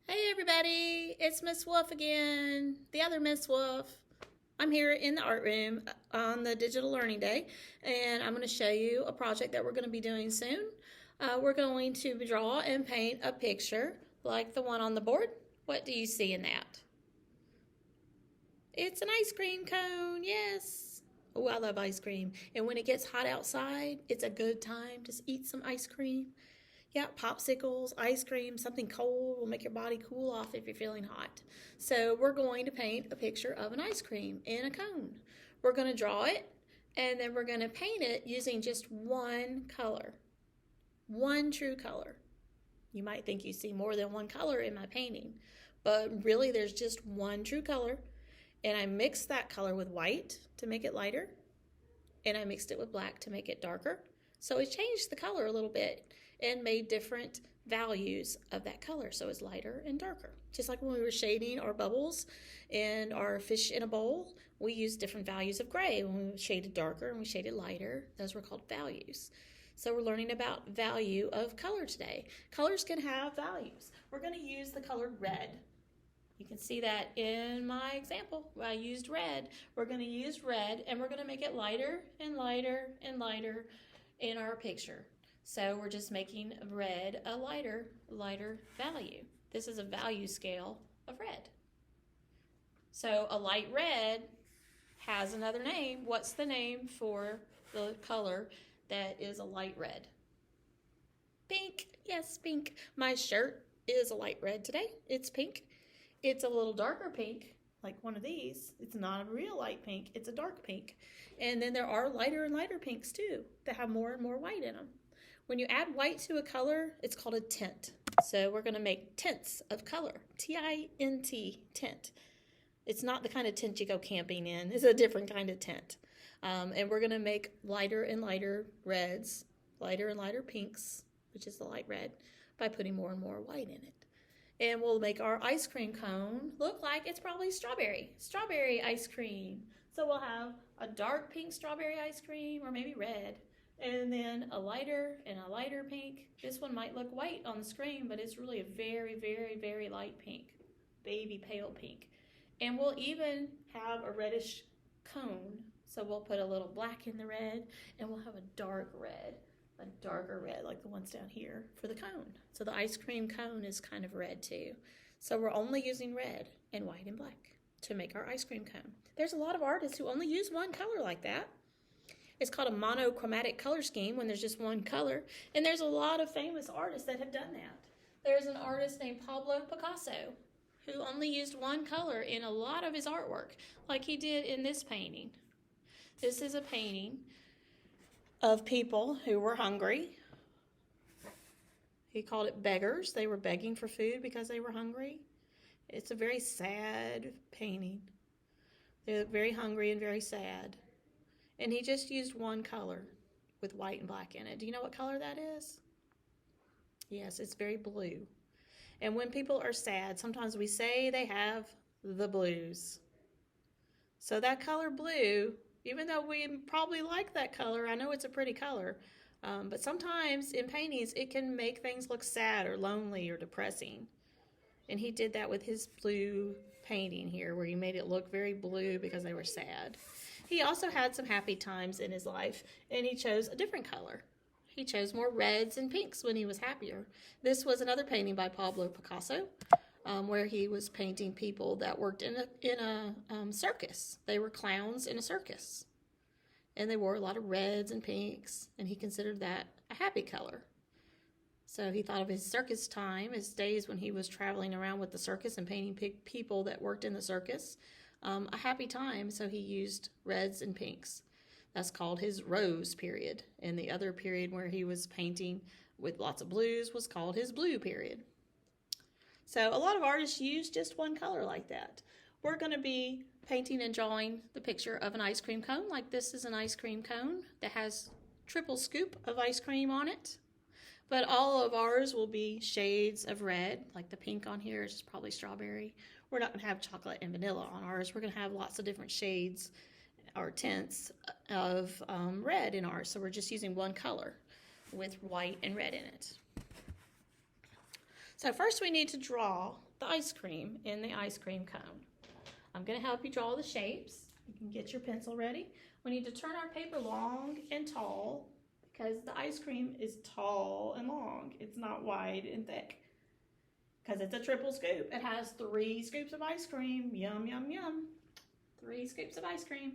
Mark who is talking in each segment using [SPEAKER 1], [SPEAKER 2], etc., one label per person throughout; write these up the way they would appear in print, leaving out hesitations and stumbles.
[SPEAKER 1] Hey everybody, it's Miss Wolf again, the other Miss Wolf. I'm here in the art room on the Digital Learning Day, and I'm going to show you a project that we're going to be doing soon. We're going to draw and paint a picture like the one on the board. What do you see in that? It's an ice cream cone, yes. Oh, I love ice cream. And when it gets hot outside, it's a good time to eat some ice cream. Yeah, popsicles, ice cream, something cold will make your body cool off if you're feeling hot. So we're going to paint a picture of an ice cream in a cone. We're going to draw it, and then we're going to paint it using just one color, one true color. You might think you see more than one color in my painting, but really there's just one true color. And I mixed that color with white to make it lighter, and I mixed it with black to make it darker. So it changed the color a little bit and made different values of that color. So it's lighter and darker. Just like when we were shading our bubbles and our fish in a bowl, we used different values of gray. When we shaded darker and we shaded lighter, those were called values. So we're learning about value of color today. Colors can have values. We're going to use the color red. You can see that in my example. I used red. We're going to use red, and we're going to make it lighter and lighter and lighter in our picture. So we're just making red a lighter value. This is a value scale of red. So a light red has another name. What's the name for the color that is a light red? Pink. Yes, pink. My shirt is a light red today. It's pink. It's a little darker pink, like one of these. It's not a real light pink. It's a dark pink. And then there are lighter and lighter pinks too that have more and more white in them. When you add white to a color, it's called a tint. So we're going to make tints of color. T-I-N-T, tint. It's not the kind of tint you go camping in. It's a different kind of tint. And we're going to make lighter and lighter reds, lighter and lighter pinks, which is the light red, by putting more and more white in it. And we'll make our ice cream cone look like it's probably strawberry ice cream. So we'll have a dark pink strawberry ice cream, or maybe red, and then a lighter and a lighter pink. This one might look white on the screen, but it's really a very, very, very light pink, baby pale pink. And we'll even have a reddish cone. So we'll put a little black in the red, and we'll have a dark red. A darker red like the ones down here for the cone. So the ice cream cone is kind of red too. So we're only using red and white and black to make our ice cream cone. There's a lot of artists who only use one color like that. It's called a monochromatic color scheme when there's just one color. And there's a lot of famous artists that have done that. There's an artist named Pablo Picasso who only used one color in a lot of his artwork, like he did in this painting. This is a painting of people who were hungry. He called it beggars. They were begging for food because they were hungry. It's a very sad painting. They're very hungry and very sad. And he just used one color with white and black in it. Do you know what color that is? Yes, it's very blue. And when people are sad, sometimes we say they have the blues. So that color blue, even though we probably like that color, I know it's a pretty color, but sometimes in paintings it can make things look sad or lonely or depressing. And he did that with his blue painting here, where he made it look very blue because they were sad. He also had some happy times in his life, and he chose a different color. He chose more reds and pinks when he was happier. This was another painting by Pablo Picasso, where he was painting people that worked in a circus. They were clowns in a circus. And they wore a lot of reds and pinks, and he considered that a happy color. So he thought of his circus time, his days when he was traveling around with the circus and painting people that worked in the circus, a happy time, so he used reds and pinks. That's called his rose period. And the other period where he was painting with lots of blues was called his blue period. So a lot of artists use just one color like that. We're going to be painting and drawing the picture of an ice cream cone. Like this is an ice cream cone that has triple scoop of ice cream on it. But all of ours will be shades of red, like the pink on here is probably strawberry. We're not going to have chocolate and vanilla on ours. We're going to have lots of different shades or tints of red in ours. So we're just using one color with white and red in it. So first we need to draw the ice cream in the ice cream cone. I'm going to help you draw the shapes. You can get your pencil ready. We need to turn our paper long and tall because the ice cream is tall and long. It's not wide and thick because it's a triple scoop. It has 3 scoops of ice cream. Yum, yum, yum. 3 scoops of ice cream.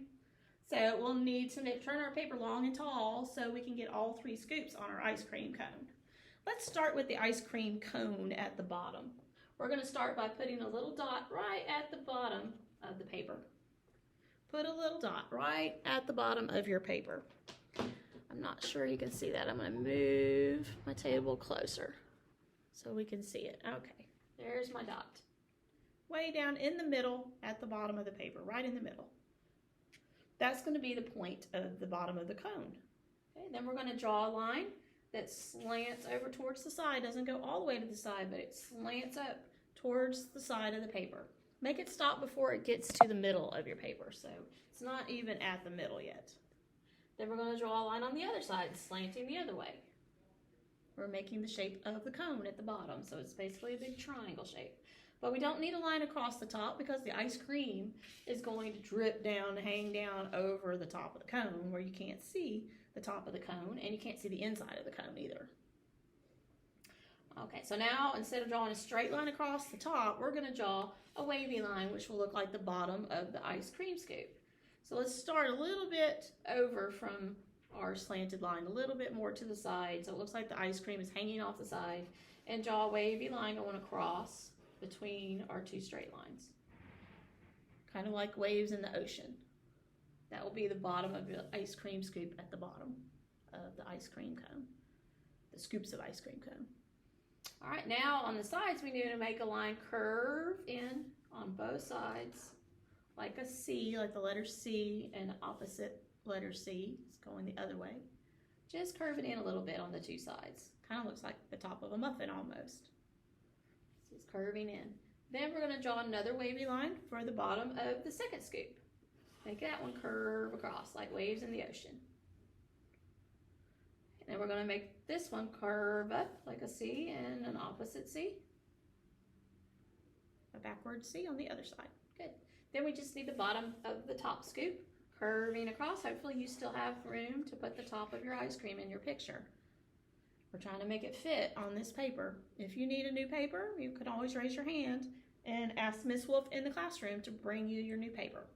[SPEAKER 1] So we'll need to turn our paper long and tall so we can get all 3 scoops on our ice cream cone. Let's start with the ice cream cone at the bottom. We're going to start by putting a little dot right at the bottom of the paper. Put a little dot right at the bottom of your paper. I'm not sure you can see that. I'm going to move my table closer so we can see it. Okay, there's my dot. Way down in the middle at the bottom of the paper, right in the middle. That's going to be the point of the bottom of the cone. Okay, then we're going to draw a line that slants over towards the side. Doesn't go all the way to the side, but it slants up towards the side of the paper. Make it stop before it gets to the middle of your paper, so it's not even at the middle yet. Then we're going to draw a line on the other side, slanting the other way. We're making the shape of the cone at the bottom, so it's basically a big triangle shape. But we don't need a line across the top because the ice cream is going to drip down, hang down over the top of the cone where you can't see the top of the cone and you can't see the inside of the cone either. Okay, so now instead of drawing a straight line across the top, we're going to draw a wavy line which will look like the bottom of the ice cream scoop. So let's start a little bit over from our slanted line, a little bit more to the side so it looks like the ice cream is hanging off the side, and draw a wavy line going across between our 2 straight lines. Kind of like waves in the ocean. That will be the bottom of the ice cream scoop at the bottom of the ice cream cone. The scoops of ice cream cone. All right, now on the sides we need to make a line curve in on both sides like a C, like the letter C, and opposite letter C. It's going the other way. Just curve it in a little bit on the 2 sides. Kind of looks like the top of a muffin almost. It's curving in. Then we're going to draw another wavy line for the bottom of the second scoop. Make that one curve across like waves in the ocean. And then we're going to make this one curve up like a C and an opposite C. A backward C on the other side. Good. Then we just need the bottom of the top scoop curving across. Hopefully you still have room to put the top of your ice cream in your picture. We're trying to make it fit on this paper. If you need a new paper, you can always raise your hand and ask Miss Wolf in the classroom to bring you your new paper.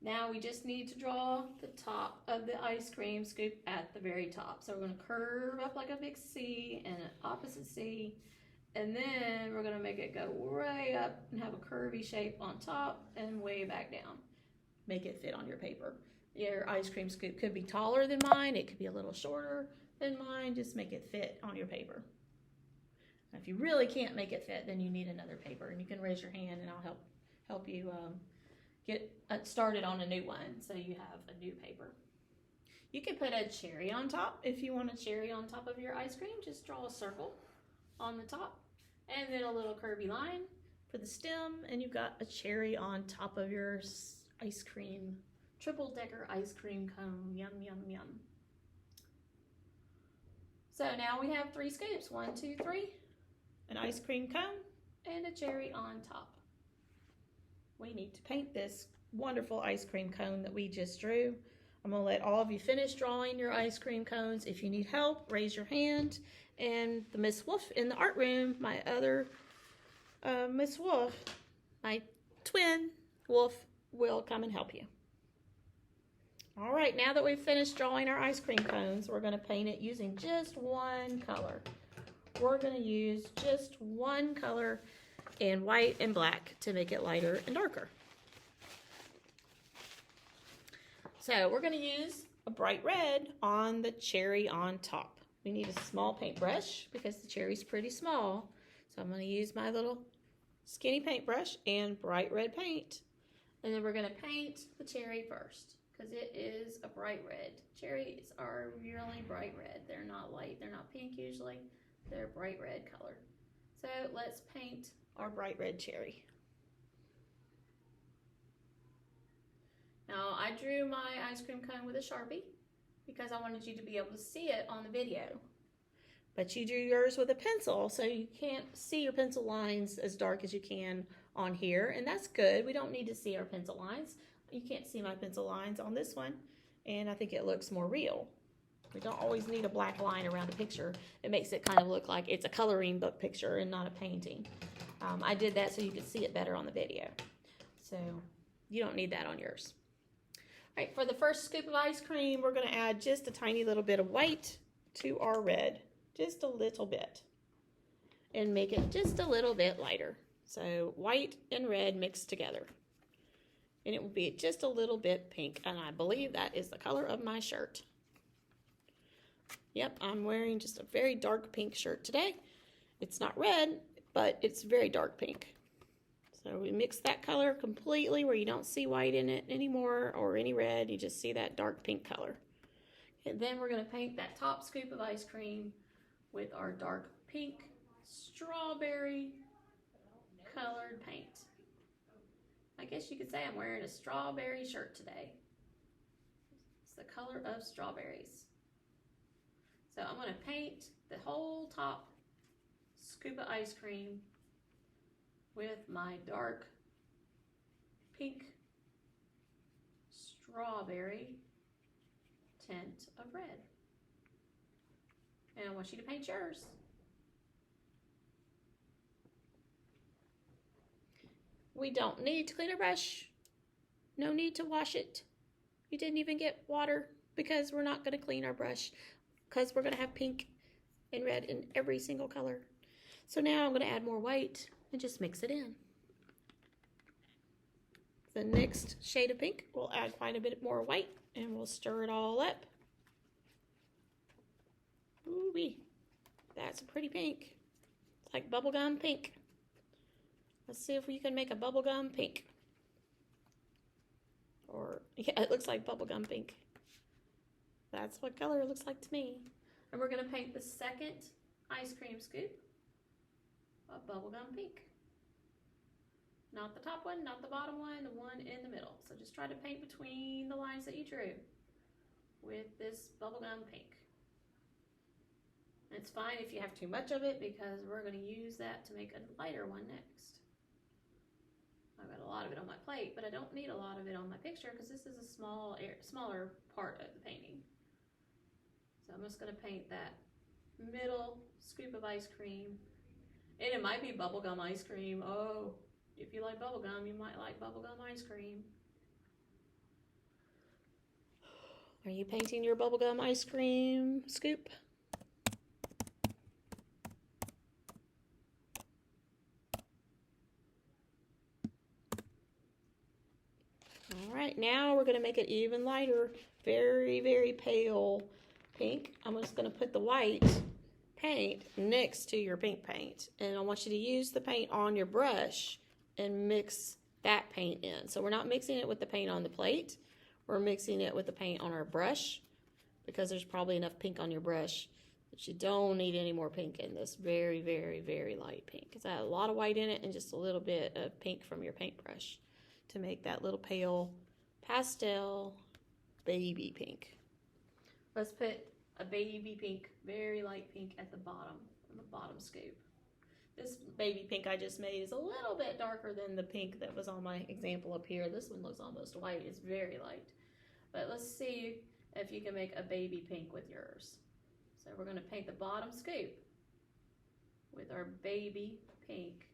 [SPEAKER 1] Now we just need to draw the top of the ice cream scoop at the very top. So we're going to curve up like a big C and an opposite C, and then we're going to make it go way up and have a curvy shape on top and way back down. Make it fit on your paper. Your ice cream scoop could be taller than mine, it could be a little shorter than mine. Just make it fit on your paper. Now, if you really can't make it fit, then you need another paper, and you can raise your hand and I'll help you get started on a new one so you have a new paper. You can put a cherry on top if you want a cherry on top of your ice cream. Just draw a circle on the top and then a little curvy line for the stem, and you've got a cherry on top of your ice cream, triple decker ice cream cone. Yum, yum, yum. So now we have 3 scoops, 1, 2, 3, an ice cream cone, and a cherry on top. We need to paint this wonderful ice cream cone that we just drew. I'm going to let all of you finish drawing your ice cream cones. If you need help, raise your hand, and the Miss Wolf in the art room, my other Miss Wolf, my twin wolf, will come and help you. All right, now that we've finished drawing our ice cream cones, we're going to paint it using just one color. We're going to use just one color in white and black to make it lighter and darker. So we're going to use a bright red on the cherry on top. We need a small paintbrush because the cherry's pretty small. So I'm going to use my little skinny paintbrush and bright red paint. And then we're going to paint the cherry first, because it is a bright red. Cherries are really bright red. They're not light, they're not pink usually. They're bright red color. So let's paint our bright red cherry. Now I drew my ice cream cone with a Sharpie because I wanted you to be able to see it on the video. But you drew yours with a pencil, so you can't see your pencil lines as dark as you can on here, and that's good. We don't need to see our pencil lines. You can't see my pencil lines on this one, and I think it looks more real. We don't always need a black line around a picture. It makes it kind of look like it's a coloring book picture and not a painting. I did that so you could see it better on the video. So you don't need that on yours. All right, for the first scoop of ice cream, we're going to add just a tiny little bit of white to our red. Just a little bit. And make it just a little bit lighter. So white and red mixed together. And it will be just a little bit pink. And I believe that is the color of my shirt. Yep, I'm wearing just a very dark pink shirt today. It's not red, but it's very dark pink. So we mix that color completely where you don't see white in it anymore or any red. You just see that dark pink color. And then we're going to paint that top scoop of ice cream with our dark pink strawberry colored paint. I guess you could say I'm wearing a strawberry shirt today. It's the color of strawberries. So I'm going to paint the whole top scoop of ice cream with my dark pink strawberry tint of red. And I want you to paint yours. We don't need to clean our brush. No need to wash it. You didn't even get water because we're not going to clean our brush because we're going to have pink and red in every single color. So now I'm going to add more white and just mix it in. The next shade of pink, we'll add quite a bit more white and we'll stir it all up. Ooh-wee. That's a pretty pink. It's like bubblegum pink. Let's see if we can make a bubblegum pink. Or, yeah, it looks like bubblegum pink. That's what color it looks like to me. And we're going to paint the second ice cream scoop a bubblegum pink. Not the top one, not the bottom one, the one in the middle. So just try to paint between the lines that you drew with this bubblegum pink. And it's fine if you have too much of it because we're going to use that to make a lighter one next. I've got a lot of it on my plate, but I don't need a lot of it on my picture because this is a smaller part of the painting. So I'm just going to paint that middle scoop of ice cream. And it might be bubblegum ice cream. Oh, if you like bubblegum, you might like bubblegum ice cream. Are you painting your bubblegum ice cream scoop? All right, now we're going to make it even lighter. Very, very pale pink. I'm just going to put the white paint next to your pink paint. And I want you to use the paint on your brush and mix that paint in. So we're not mixing it with the paint on the plate. We're mixing it with the paint on our brush because there's probably enough pink on your brush that you don't need any more pink in this. Very, very, very light pink. It's got a lot of white in it and just a little bit of pink from your paintbrush to make that little pale pastel baby pink. Let's put a baby pink, very light pink at the bottom, on the bottom scoop. This baby pink I just made is a little bit darker than the pink that was on my example up here. This one looks almost white. It's very light. But let's see if you can make a baby pink with yours. So we're going to paint the bottom scoop with our baby pink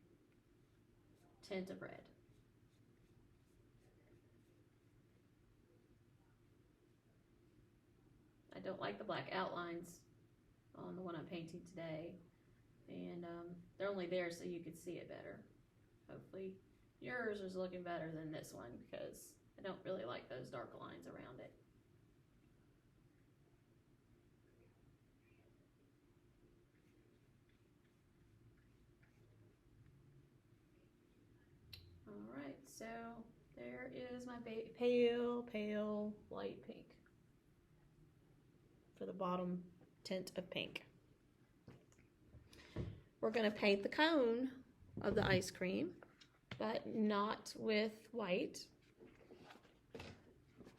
[SPEAKER 1] tint of red. I don't like the black outlines on the one I'm painting today. And they're only there so you can see it better. Hopefully yours is looking better than this one because I don't really like those dark lines around it. Alright, so there is my pale, pale light pink for the bottom tint of pink. We're going to paint the cone of the ice cream, but not with white,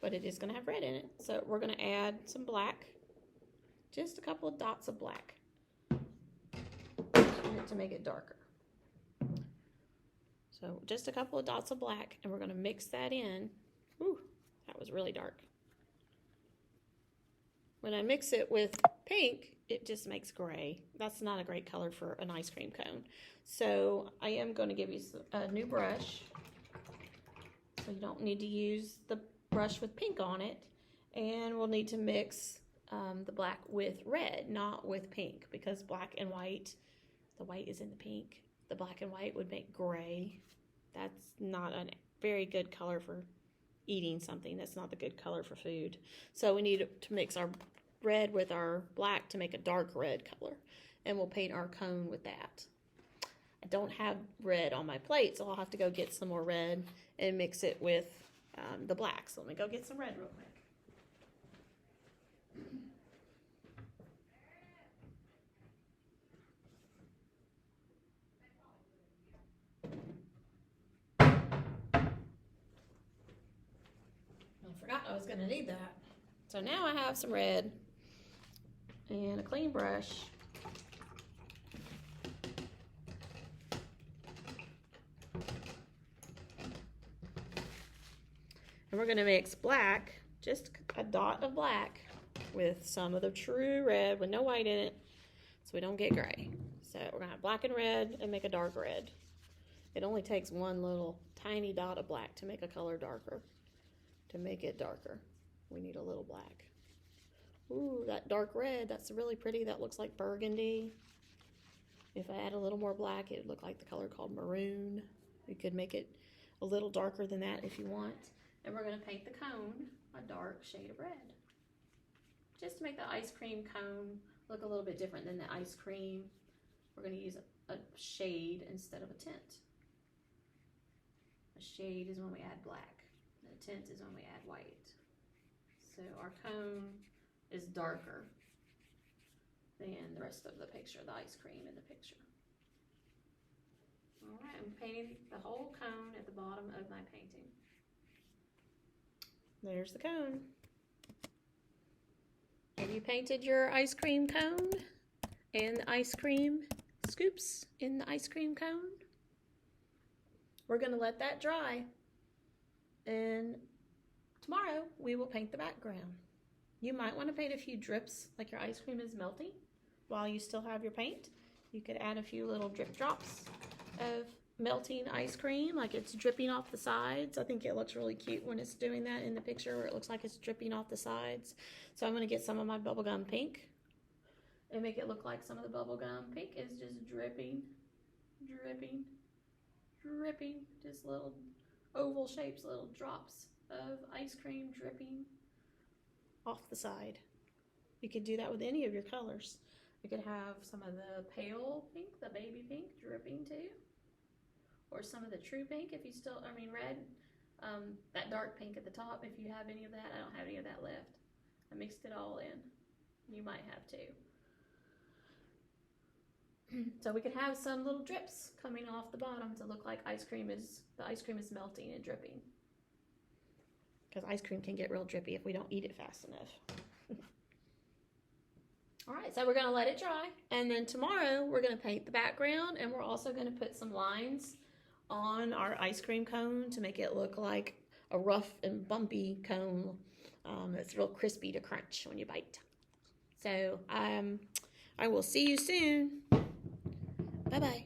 [SPEAKER 1] but it is going to have red in it. So we're going to add some black, just a couple of dots of black. to make it darker. So just a couple of dots of black, and we're going to mix that in. Ooh, that was really dark. When I mix it with pink, it just makes gray. That's not a great color for an ice cream cone. So I am going to give you a new brush. So you don't need to use the brush with pink on it. And we'll need to mix the black with red, not with pink, because black and white, the white is in the pink. The black and white would make gray. That's not a very good color for eating something. That's not the good color for food. So we need to mix our red with our black to make a dark red color. And we'll paint our cone with that. I don't have red on my plate, so I'll have to go get some more red and mix it with the black. So let me go get some red real quick. I forgot I was going to need that. So now I have some red and a clean brush. And we're going to mix black, just a dot of black, with some of the true red with no white in it, so we don't get gray. So we're going to have black and red and make a dark red. It only takes one little tiny dot of black to make a color darker. To make it darker, we need a little black. Ooh, that dark red, that's really pretty. That looks like burgundy. If I add a little more black, it would look like the color called maroon. You could make it a little darker than that if you want. And we're going to paint the cone a dark shade of red. Just to make the ice cream cone look a little bit different than the ice cream. We're going to use a shade instead of a tint. A shade is when we add black. A tint is when we add white. So our cone is darker than the rest of the picture, the ice cream in the picture. All right, I'm painting the whole cone at the bottom of my painting. There's the cone. Have you painted your ice cream cone and the ice cream scoops in the ice cream cone? We're going to let that dry, and tomorrow we will paint the background. You might want to paint a few drips like your ice cream is melting while you still have your paint. You could add a few little drip drops of melting ice cream, like it's dripping off the sides. I think it looks really cute when it's doing that in the picture where it looks like it's dripping off the sides. So I'm going to get some of my bubblegum pink and make it look like some of the bubblegum pink is just dripping, dripping, dripping. Just little oval shapes, little drops of ice cream dripping off the side. You could do that with any of your colors. You could have some of the pale pink, the baby pink, dripping too. Or some of the true pink if you still, red. That dark pink at the top, if you have any of that. I don't have any of that left. I mixed it all in. You might have too. So we could have some little drips coming off the bottom to look like the ice cream is melting and dripping. Because ice cream can get real drippy if we don't eat it fast enough. All right, so we're going to let it dry. And then tomorrow we're going to paint the background, and we're also going to put some lines on our ice cream cone to make it look like a rough and bumpy cone that's real crispy to crunch when you bite. So I will see you soon. Bye-bye.